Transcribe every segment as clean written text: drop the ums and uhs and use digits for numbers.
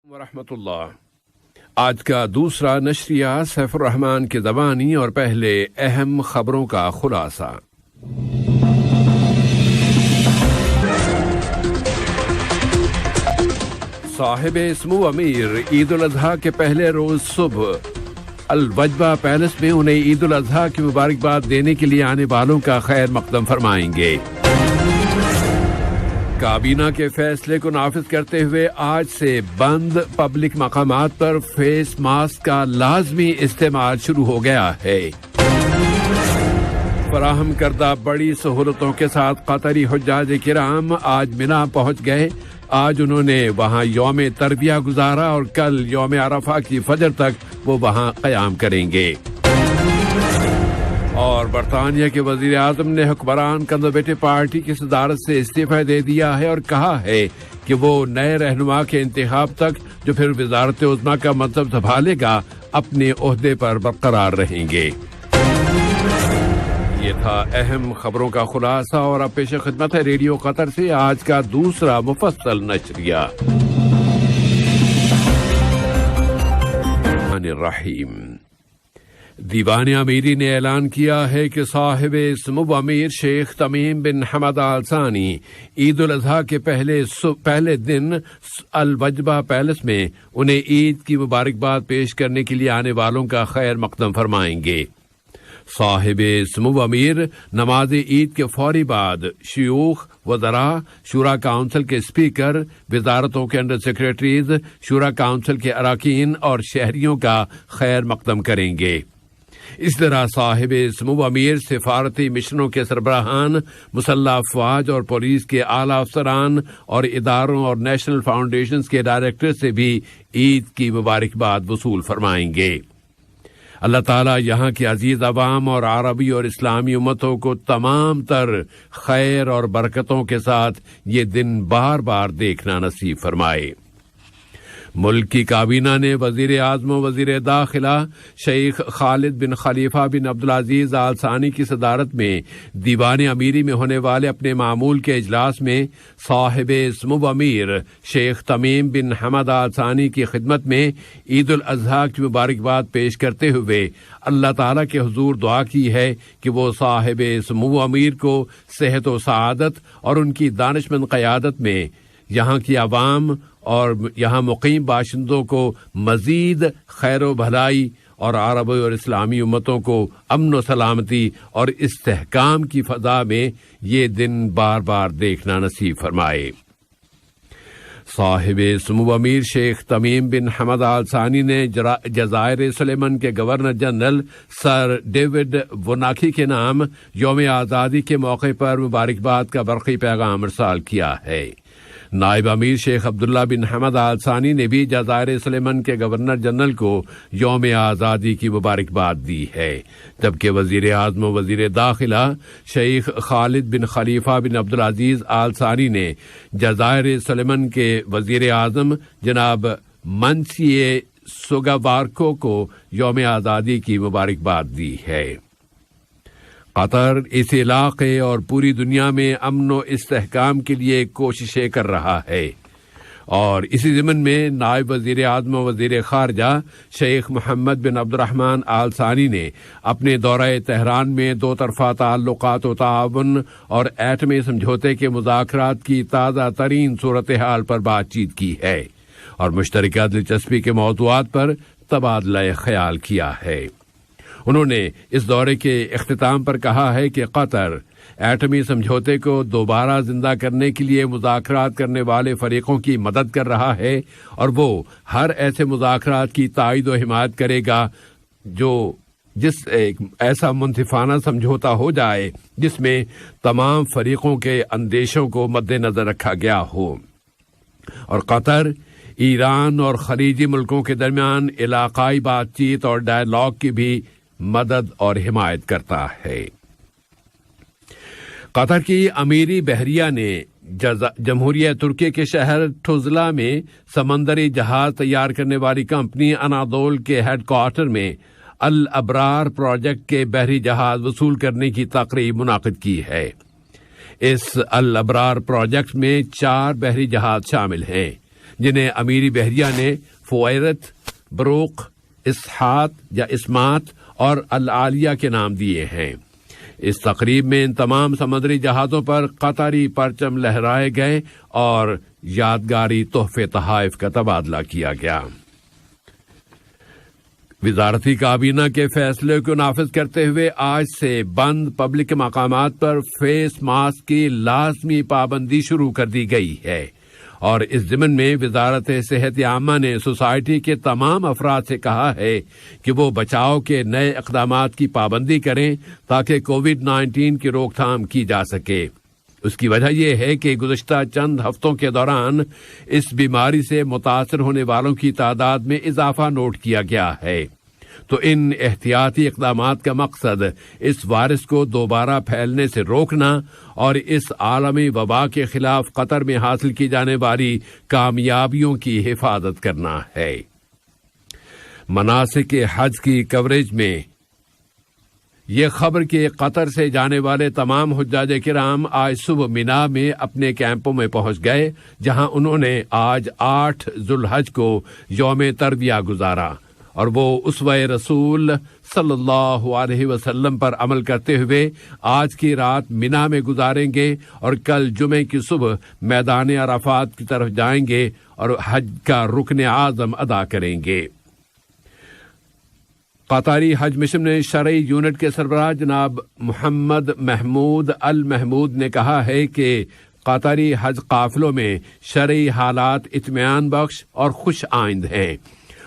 ورحمۃ اللہ۔ آج کا دوسرا نشریہ سیف الرحمان کی زبانی اور پہلے اہم خبروں کا خلاصہ۔ صاحب سمو امیر عید الاضحیٰ کے پہلے روز صبح الوجبہ پیلس میں انہیں عید الاضحیٰ کی مبارکباد دینے کے لیے آنے والوں کا خیر مقدم فرمائیں گے۔ کابینہ کے فیصلے کو نافذ کرتے ہوئے آج سے بند پبلک مقامات پر فیس ماسک کا لازمی استعمال شروع ہو گیا ہے۔ فراہم کردہ بڑی سہولتوں کے ساتھ قطری حجاج کرام آج مینا پہنچ گئے۔ آج انہوں نے وہاں یوم ترویہ گزارا اور کل یوم عرفہ کی فجر تک وہ وہاں قیام کریں گے۔ اور برطانیہ کے وزیر اعظم نے حکمران کنزرویٹو پارٹی کی صدارت سے استعفی دے دیا ہے اور کہا ہے کہ وہ نئے رہنما کے انتخاب تک جو پھر وزارت عظمیٰ کا منصب سنبھالے گا اپنے عہدے پر برقرار رہیں گے۔ یہ تھا اہم خبروں کا خلاصہ اور اب پیش خدمت ہے ریڈیو قطر سے آج کا دوسرا مفصل نشریہ۔ الرحیم۔ دیوان امیری نے اعلان کیا ہے کہ صاحب سمو امیر شیخ تمیم بن حمد آل ثانی عید الاضحیٰ کے پہلے دن الوجبہ پیلس میں انہیں عید کی مبارکباد پیش کرنے کے لیے آنے والوں کا خیر مقدم فرمائیں گے۔ صاحب سمو امیر نماز عید کے فوری بعد شیوخ، وزراء، شورا کونسل کے اسپیکر، وزارتوں کے انڈر سیکرٹریز، شورا کونسل کے اراکین اور شہریوں کا خیر مقدم کریں گے۔ اس طرح صاحب سمو امیر سفارتی مشنوں کے سربراہان، مسلح افواج اور پولیس کے اعلیٰ افسران اور اداروں اور نیشنل فاؤنڈیشنز کے ڈائریکٹر سے بھی عید کی مبارکباد وصول فرمائیں گے۔ اللہ تعالیٰ یہاں کی عزیز عوام اور عربی اور اسلامی امتوں کو تمام تر خیر اور برکتوں کے ساتھ یہ دن بار بار دیکھنا نصیب فرمائے۔ ملک کی کابینہ نے وزیر اعظم و وزیر داخلہ شیخ خالد بن خلیفہ بن عبدالعزیز آل ثانی کی صدارت میں دیوان امیری میں ہونے والے اپنے معمول کے اجلاس میں صاحب سمو امیر شیخ تمیم بن حمد آل ثانی کی خدمت میں عید الاضحیٰ کی مبارکباد پیش کرتے ہوئے اللہ تعالیٰ کے حضور دعا کی ہے کہ وہ صاحب سمو امیر کو صحت و سعادت اور ان کی دانشمند قیادت میں یہاں کی عوام اور یہاں مقیم باشندوں کو مزید خیر و بھلائی اور عربی اور اسلامی امتوں کو امن و سلامتی اور استحکام کی فضا میں یہ دن بار بار دیکھنا نصیب فرمائے۔ صاحب سمو امیر شیخ تمیم بن حمد آل ثانی نے جزائر سلیمان کے گورنر جنرل سر ڈیوڈ وناکی کے نام یوم آزادی کے موقع پر مبارکباد کا برقی پیغام ارسال کیا ہے۔ نائب امیر شیخ عبداللہ بن حمد آل ثانی نے بھی جزائر سلیمان کے گورنر جنرل کو یوم آزادی کی مبارکباد دی ہے، جبکہ وزیر اعظم و وزیر داخلہ شیخ خالد بن خلیفہ بن عبدالعزیز آل ثانی نے جزائر سلیمان کے وزیر اعظم جناب منسی سوگاوارکو کو یوم آزادی کی مبارکباد دی ہے۔ قطر اس علاقے اور پوری دنیا میں امن و استحکام کے لیے کوششیں کر رہا ہے اور اسی ضمن میں نائب وزیر اعظم و وزیر خارجہ شیخ محمد بن عبد الرحمن آل ثانی نے اپنے دورہ تہران میں دو طرفہ تعلقات و تعاون اور ایٹمی سمجھوتے کے مذاکرات کی تازہ ترین صورتحال پر بات چیت کی ہے اور مشترکہ دلچسپی کے موضوعات پر تبادلہ خیال کیا ہے۔ انہوں نے اس دورے کے اختتام پر کہا ہے کہ قطر ایٹمی سمجھوتے کو دوبارہ زندہ کرنے کے لیے مذاکرات کرنے والے فریقوں کی مدد کر رہا ہے اور وہ ہر ایسے مذاکرات کی تائید و حمایت کرے گا جس ایک ایسا منصفانہ سمجھوتا ہو جائے جس میں تمام فریقوں کے اندیشوں کو مد نظر رکھا گیا ہو۔ اور قطر ایران اور خلیجی ملکوں کے درمیان علاقائی بات چیت اور ڈائیلاگ کی بھی مدد اور حمایت کرتا ہے۔ قطر کی امیری بحریہ نے جمہوریہ ترکی کے شہر ٹوزلا میں سمندری جہاز تیار کرنے والی کمپنی انادول کے ہیڈ کوارٹر میں الابرار پروجیکٹ کے بحری جہاز وصول کرنے کی تقریب منعقد کی ہے۔ اس الابرار پروجیکٹ میں 4 بحری جہاز شامل ہیں جنہیں امیری بحریہ نے فویرت، بروق، اسحات یا اسمات اور العالیہ کے نام دیے ہیں۔ اس تقریب میں ان تمام سمندری جہازوں پر قطری پرچم لہرائے گئے اور یادگاری تحفے تحائف کا تبادلہ کیا گیا۔ وزارتی کابینہ کے فیصلے کو نافذ کرتے ہوئے آج سے بند پبلک مقامات پر فیس ماسک کی لازمی پابندی شروع کر دی گئی ہے، اور اس ضمن میں وزارت صحت عامہ نے سوسائٹی کے تمام افراد سے کہا ہے کہ وہ بچاؤ کے نئے اقدامات کی پابندی کریں تاکہ کووڈ-19 کی روک تھام کی جا سکے۔ اس کی وجہ یہ ہے کہ گزشتہ چند ہفتوں کے دوران اس بیماری سے متاثر ہونے والوں کی تعداد میں اضافہ نوٹ کیا گیا ہے، تو ان احتیاطی اقدامات کا مقصد اس وائرس کو دوبارہ پھیلنے سے روکنا اور اس عالمی وبا کے خلاف قطر میں حاصل کی جانے والی کامیابیوں کی حفاظت کرنا ہے۔ مناسک حج کی کوریج میں یہ خبر کہ قطر سے جانے والے تمام حجاج کرام آج صبح منا میں اپنے کیمپوں میں پہنچ گئے، جہاں انہوں نے آج 8 ذوالحج کو یوم ترویہ گزارا، اور وہ اسوہ رسول صلی اللہ علیہ وسلم پر عمل کرتے ہوئے آج کی رات منا میں گزاریں گے اور کل جمعے کی صبح میدان عرفات کی طرف جائیں گے اور حج کا رکن اعظم ادا کریں گے۔ قطری حج مشن شرعی یونٹ کے سربراہ جناب محمد محمود المحمود نے کہا ہے کہ قطری حج قافلوں میں شرعی حالات اطمینان بخش اور خوش آئند ہیں،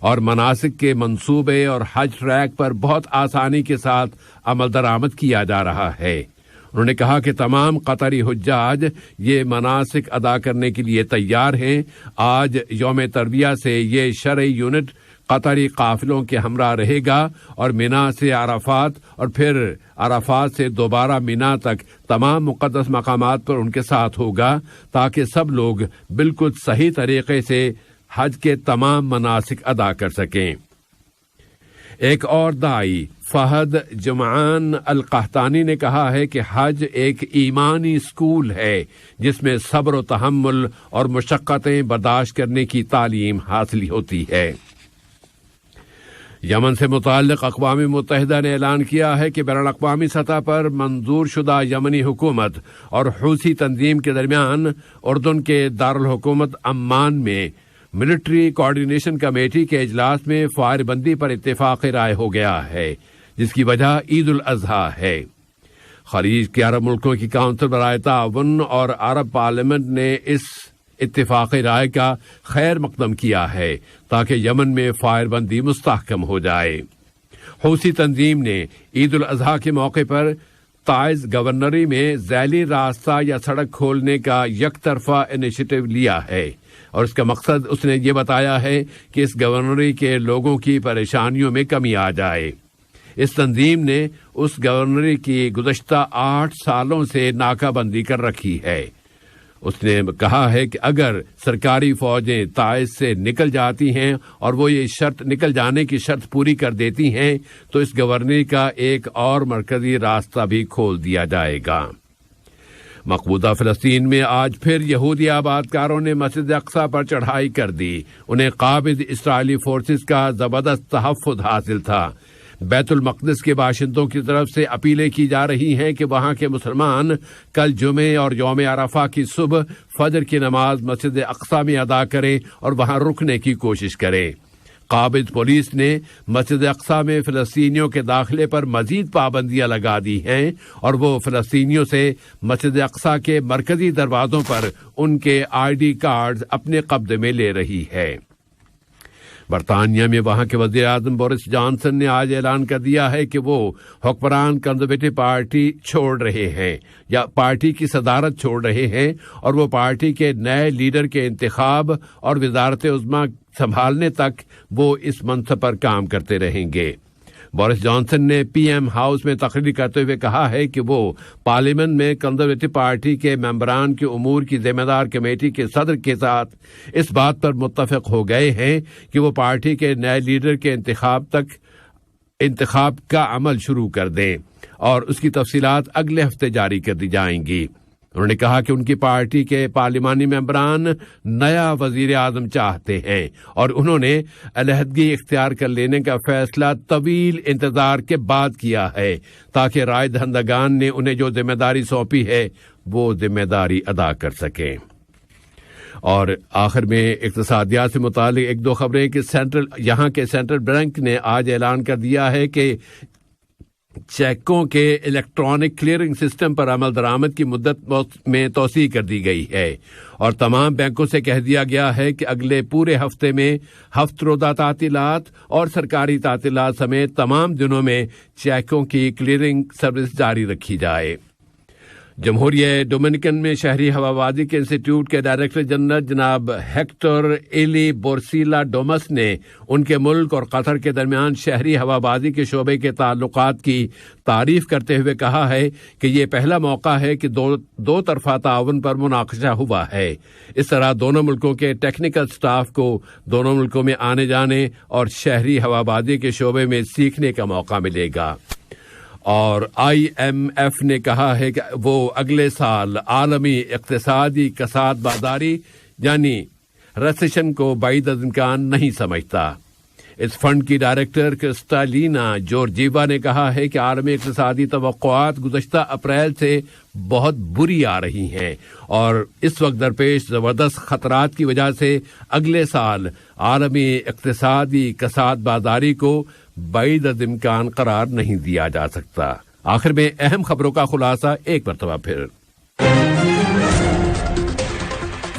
اور مناسک کے منصوبے اور حج ٹریک پر بہت آسانی کے ساتھ عمل درآمد کیا جا رہا ہے۔ انہوں نے کہا کہ تمام قطری حجاج یہ مناسک ادا کرنے کے لیے تیار ہیں۔ آج یوم ترویہ سے یہ شرعی یونٹ قطری قافلوں کے ہمراہ رہے گا اور منا سے عرفات اور پھر عرفات سے دوبارہ منا تک تمام مقدس مقامات پر ان کے ساتھ ہوگا، تاکہ سب لوگ بالکل صحیح طریقے سے حج کے تمام مناسک ادا کر سکیں۔ ایک اور داعی فہد جمعان القحطانی نے کہا ہے کہ حج ایک ایمانی اسکول ہے جس میں صبر و تحمل اور مشقتیں برداشت کرنے کی تعلیم حاصل ہوتی ہے۔ یمن سے متعلق اقوام متحدہ نے اعلان کیا ہے کہ بین الاقوامی سطح پر منظور شدہ یمنی حکومت اور حوثی تنظیم کے درمیان اردن کے دارالحکومت عمان میں ملٹری کوآرڈینیشن کمیٹی کے اجلاس میں فائر بندی پر اتفاق رائے ہو گیا ہے، جس کی وجہ عید الاضحیٰ ہے۔ خلیج کے عرب ملکوں کی کونسل برائے تعاون اور عرب پارلیمنٹ نے اس اتفاق رائے کا خیر مقدم کیا ہے تاکہ یمن میں فائر بندی مستحکم ہو جائے۔ حوثی تنظیم نے عید الاضحیٰ کے موقع پر تعز گورنری میں ذیلی راستہ یا سڑک کھولنے کا یک طرفہ انیشیٹو لیا ہے، اور اس کا مقصد اس نے یہ بتایا ہے کہ اس گورنری کے لوگوں کی پریشانیوں میں کمی آ جائے۔ اس تنظیم نے اس گورنری کی گزشتہ 8 سالوں سے ناکہ بندی کر رکھی ہے۔ اس نے کہا ہے کہ اگر سرکاری فوجیں تعز سے نکل جاتی ہیں اور وہ یہ شرط نکل جانے کی شرط پوری کر دیتی ہیں تو اس گورنری کا ایک اور مرکزی راستہ بھی کھول دیا جائے گا۔ مقبوضہ فلسطین میں آج پھر یہودی آباد کاروں نے مسجد اقصی پر چڑھائی کر دی۔ انہیں قابض اسرائیلی فورسز کا زبردست تحفظ حاصل تھا۔ بیت المقدس کے باشندوں کی طرف سے اپیلیں کی جا رہی ہیں کہ وہاں کے مسلمان کل جمعے اور یوم عرفہ کی صبح فجر کی نماز مسجد اقصی میں ادا کریں اور وہاں رکنے کی کوشش کریں۔ قابض پولیس نے مسجد اقصی میں فلسطینیوں کے داخلے پر مزید پابندیاں لگا دی ہیں اور وہ فلسطینیوں سے مسجد اقصی کے مرکزی دروازوں پر ان کے ID کارڈز اپنے قبضے میں لے رہی ہے۔ برطانیہ میں وہاں کے وزیر اعظم بورس جانسن نے آج اعلان کر دیا ہے کہ وہ حکمران کنزرویٹو پارٹی چھوڑ رہے ہیں یا پارٹی کی صدارت چھوڑ رہے ہیں، اور وہ پارٹی کے نئے لیڈر کے انتخاب اور وزارت عظمیٰ سنبھالنے تک وہ اس منصب پر کام کرتے رہیں گے۔ بورس جانسن نے PM ہاؤس میں تقریر کرتے ہوئے کہا ہے کہ وہ پارلیمنٹ میں کنزرویٹو پارٹی کے ممبران کے امور کی ذمہ دار کمیٹی کے صدر کے ساتھ اس بات پر متفق ہو گئے ہیں کہ وہ پارٹی کے نئے لیڈر کے انتخاب کا عمل شروع کر دیں، اور اس کی تفصیلات اگلے ہفتے جاری کر دی جائیں گی۔ انہوں نے کہا کہ ان کی پارٹی کے پارلیمانی ممبران نیا وزیر اعظم چاہتے ہیں اور انہوں نے علیحدگی اختیار کر لینے کا فیصلہ طویل انتظار کے بعد کیا ہے تاکہ رائے دہندگان نے انہیں جو ذمہ داری سونپی ہے وہ ذمہ داری ادا کر سکیں۔ اور آخر میں اقتصادیات سے متعلق ایک دو خبریں کہ یہاں کے سینٹرل بینک نے آج اعلان کر دیا ہے کہ چیکوں کے الیکٹرانک کلیئرنگ سسٹم پر عمل درآمد کی مدت میں توسیع کر دی گئی ہے اور تمام بینکوں سے کہہ دیا گیا ہے کہ اگلے پورے ہفتے میں ہفتہ روزہ تعطیلات اور سرکاری تعطیلات سمیت تمام دنوں میں چیکوں کی کلیئرنگ سروس جاری رکھی جائے۔ جمہوریہ ڈومینیکن میں شہری ہوابازی کے انسٹیٹیوٹ کے ڈائریکٹر جنرل جناب ہیکٹر ایلی بورسیلا ڈومس نے ان کے ملک اور قطر کے درمیان شہری ہوابازی کے شعبے کے تعلقات کی تعریف کرتے ہوئے کہا ہے کہ یہ پہلا موقع ہے کہ دو طرفہ تعاون پر مناقشہ ہوا ہے۔ اس طرح دونوں ملکوں کے ٹیکنیکل سٹاف کو دونوں ملکوں میں آنے جانے اور شہری ہوابازی کے شعبے میں سیکھنے کا موقع ملے گا۔ اور IMF نے کہا ہے کہ وہ اگلے سال عالمی اقتصادی کساد بازاری یعنی ریسیشن کو بعید از امکان نہیں سمجھتا۔ اس فنڈ کی ڈائریکٹر کرسٹالینا جورجیوا نے کہا ہے کہ عالمی اقتصادی توقعات گزشتہ اپریل سے بہت بری آ رہی ہیں اور اس وقت درپیش زبردست خطرات کی وجہ سے اگلے سال عالمی اقتصادی کساد بازاری کو بعید از امکان قرار نہیں دیا جا سکتا۔ آخر میں اہم خبروں کا خلاصہ ایک مرتبہ پھر۔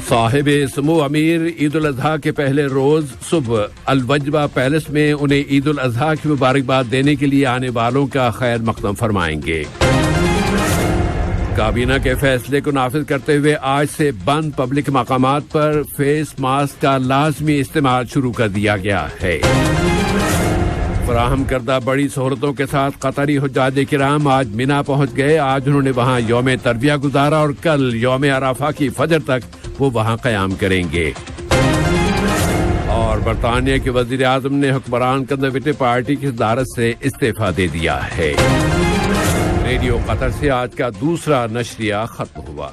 صاحب سمو امیر عید الاضحیٰ کے پہلے روز صبح الوجبہ پیلس میں انہیں عید الاضحیٰ کی مبارکباد دینے کے لیے آنے والوں کا خیر مقدم فرمائیں گے۔ کابینہ کے فیصلے کو نافذ کرتے ہوئے آج سے بند پبلک مقامات پر فیس ماسک کا لازمی استعمال شروع کر دیا گیا ہے۔ فراہم کردہ بڑی سہولتوں کے ساتھ قطری حجاج کرام آج مینا پہنچ گئے۔ آج انہوں نے وہاں یوم ترویہ گزارا اور کل یوم عرفہ کی فجر تک وہ وہاں قیام کریں گے۔ اور برطانیہ کے وزیر اعظم نے حکمران کنزرویٹو پارٹی کی صدارت سے استعفیٰ دے دیا ہے۔ ریڈیو قطر سے آج کا دوسرا نشریہ ختم ہوا۔